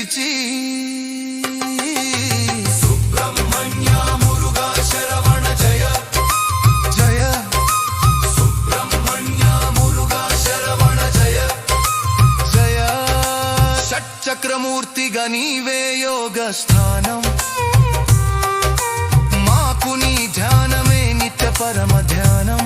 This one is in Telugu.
నిలిచి సుబ్రహ్మణ్య మురుగా శరవణ జయ జయ సుబ్రహ్మణ్య మురుగా శరవణ జయ జయ షట్చక్రమూర్తిగా నీవే యోగ స్థానం మాకు నీ ధ్యానమే నిత్య పరమ ధ్యానం